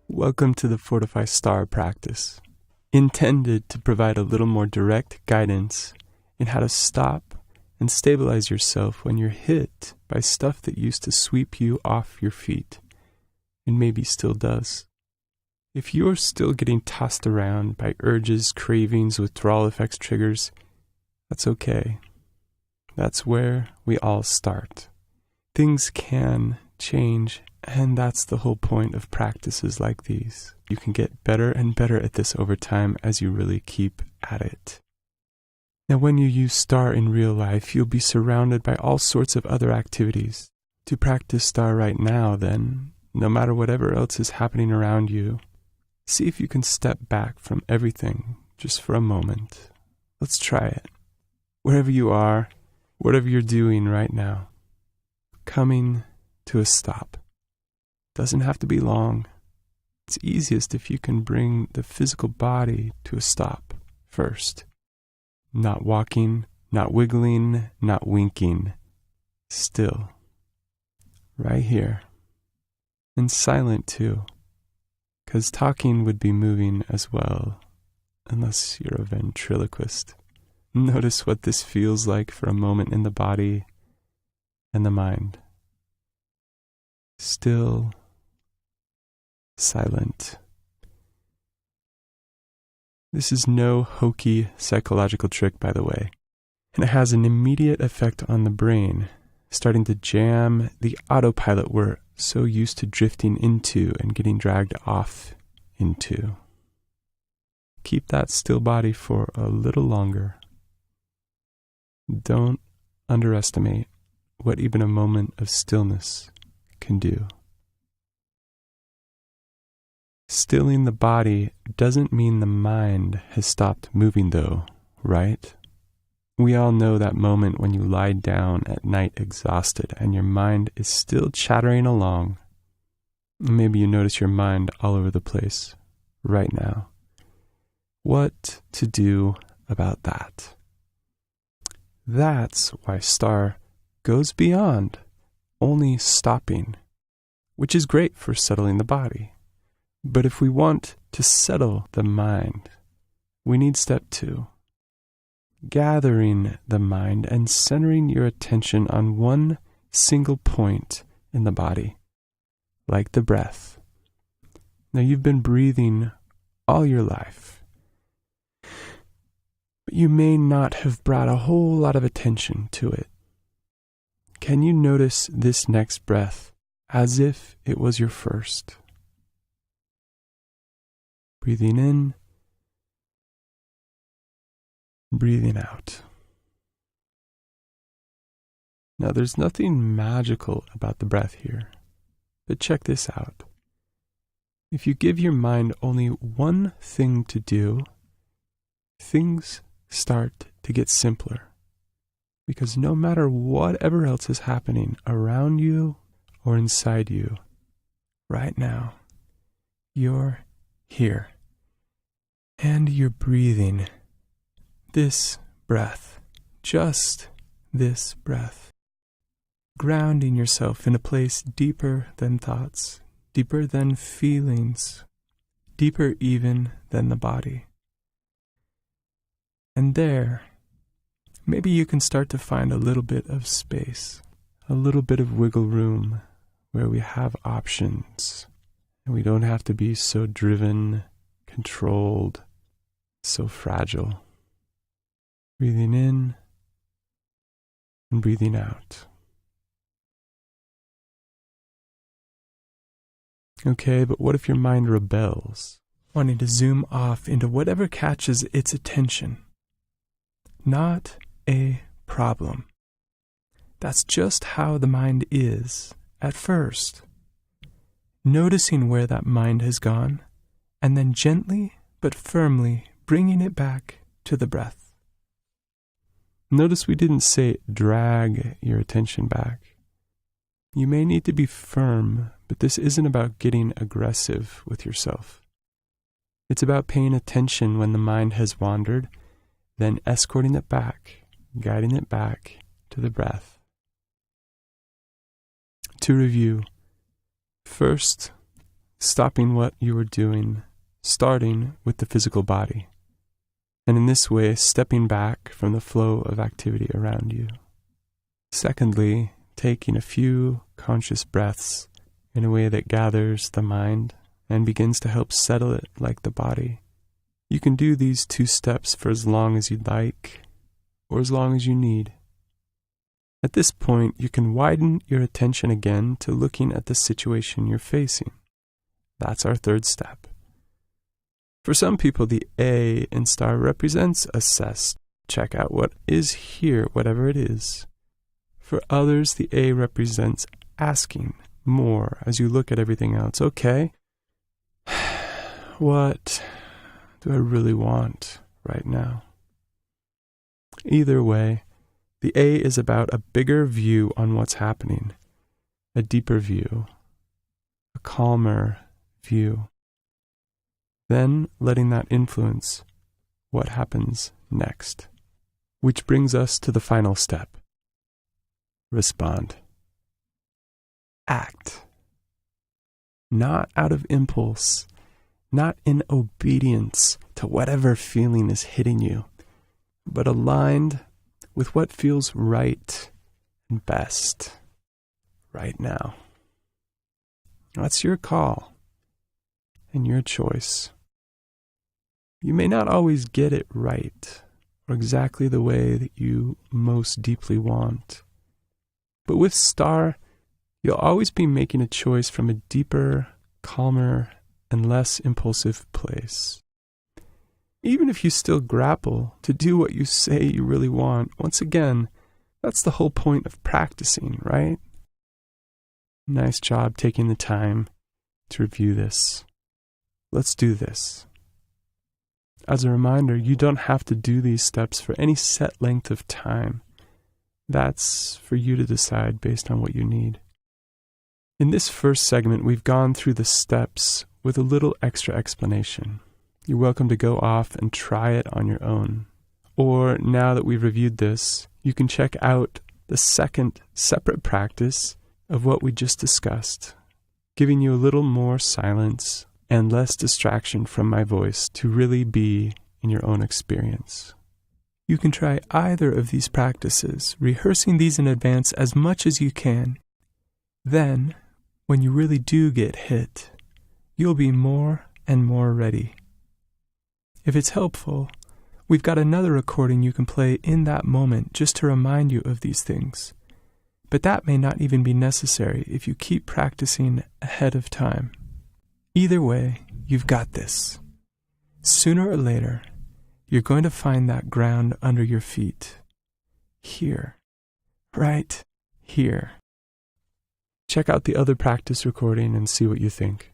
Welcome to the Fortify Star practice, intended to provide a little more direct guidance in how to stop and stabilize yourself when you're hit by stuff that used to sweep you off your feet, and maybe still does. If you're still getting tossed around by urges, cravings, withdrawal effects, triggers, that's okay. That's where we all start. Things can change, and that's the whole point of practices like these. You can get better and better at this over time as you really keep at it. Now, when you use Star in real life, you'll be surrounded by all sorts of other activities. To practice Star right now, then, no matter whatever else is happening around you, see if you can step back from everything just for a moment. Let's try it. Wherever you are, whatever you're doing right now, coming to a stop. Doesn't have to be long. It's easiest if you can bring the physical body to a stop first. Not walking, not wiggling, not winking. Still. Right here. And silent too. 'Cause talking would be moving as well, unless you're a ventriloquist. Notice what this feels like for a moment in the body and the mind. Still, silent. This is no hokey psychological trick, by the way, and it has an immediate effect on the brain, starting to jam the autopilot we're so used to drifting into and getting dragged off into. Keep that still body for a little longer. Don't underestimate what even a moment of stillness can do. Stilling the body doesn't mean the mind has stopped moving though, right? We all know that moment when you lie down at night exhausted and your mind is still chattering along. Maybe you notice your mind all over the place right now. What to do about that? That's why Star goes beyond only stopping, which is great for settling the body. But if we want to settle the mind, we need step 2. Gathering the mind and centering your attention on one single point in the body, like the breath. Now, you've been breathing all your life, but you may not have brought a whole lot of attention to it. Can you notice this next breath as if it was your first? Breathing in, breathing out. Now, there's nothing magical about the breath here, but check this out. If you give your mind only one thing to do, things start to get simpler. Because no matter whatever else is happening around you or inside you, right now, you're here. And you're breathing this breath, just this breath. Grounding yourself in a place deeper than thoughts, deeper than feelings, deeper even than the body. And there, maybe you can start to find a little bit of space, a little bit of wiggle room where we have options and we don't have to be so driven, controlled, so fragile. Breathing in and breathing out. Okay, but what if your mind rebels, wanting to zoom off into whatever catches its attention? Not a problem. That's just how the mind is at first. Noticing where that mind has gone, and then gently but firmly bringing it back to the breath. Notice we didn't say drag your attention back. You may need to be firm, but this isn't about getting aggressive with yourself. It's about paying attention when the mind has wandered, then escorting it back, guiding it back to the breath. To review, first, stopping what you were doing, starting with the physical body, and in this way, stepping back from the flow of activity around you. Secondly, taking a few conscious breaths in a way that gathers the mind and begins to help settle it like the body. You can do these 2 steps for as long as you'd like, or as long as you need. At this point, you can widen your attention again to looking at the situation you're facing. That's our 3rd step. For some people, the A in STAR represents assess. Check out what is here, whatever it is. For others, the A represents asking more as you look at everything else. Okay, what do I really want right now? Either way, the A is about a bigger view on what's happening, a deeper view, a calmer view. Then letting that influence what happens next. Which brings us to the final step. Respond. Act. Not out of impulse, not in obedience to whatever feeling is hitting you, but aligned with what feels right and best right now. That's your call and your choice. You may not always get it right or exactly the way that you most deeply want. But with STAR, you'll always be making a choice from a deeper, calmer, and less impulsive place. Even if you still grapple to do what you say you really want, once again, that's the whole point of practicing, right? Nice job taking the time to review this. Let's do this. As a reminder, you don't have to do these steps for any set length of time. That's for you to decide based on what you need. In this first segment, we've gone through the steps with a little extra explanation. You're welcome to go off and try it on your own. Or now that we've reviewed this, you can check out the second separate practice of what we just discussed, giving you a little more silence and less distraction from my voice to really be in your own experience. You can try either of these practices, rehearsing these in advance as much as you can. Then, when you really do get hit, you'll be more and more ready. If it's helpful, we've got another recording you can play in that moment just to remind you of these things. But that may not even be necessary if you keep practicing ahead of time. Either way, you've got this. Sooner or later, you're going to find that ground under your feet. Here. Right here. Check out the other practice recording and see what you think.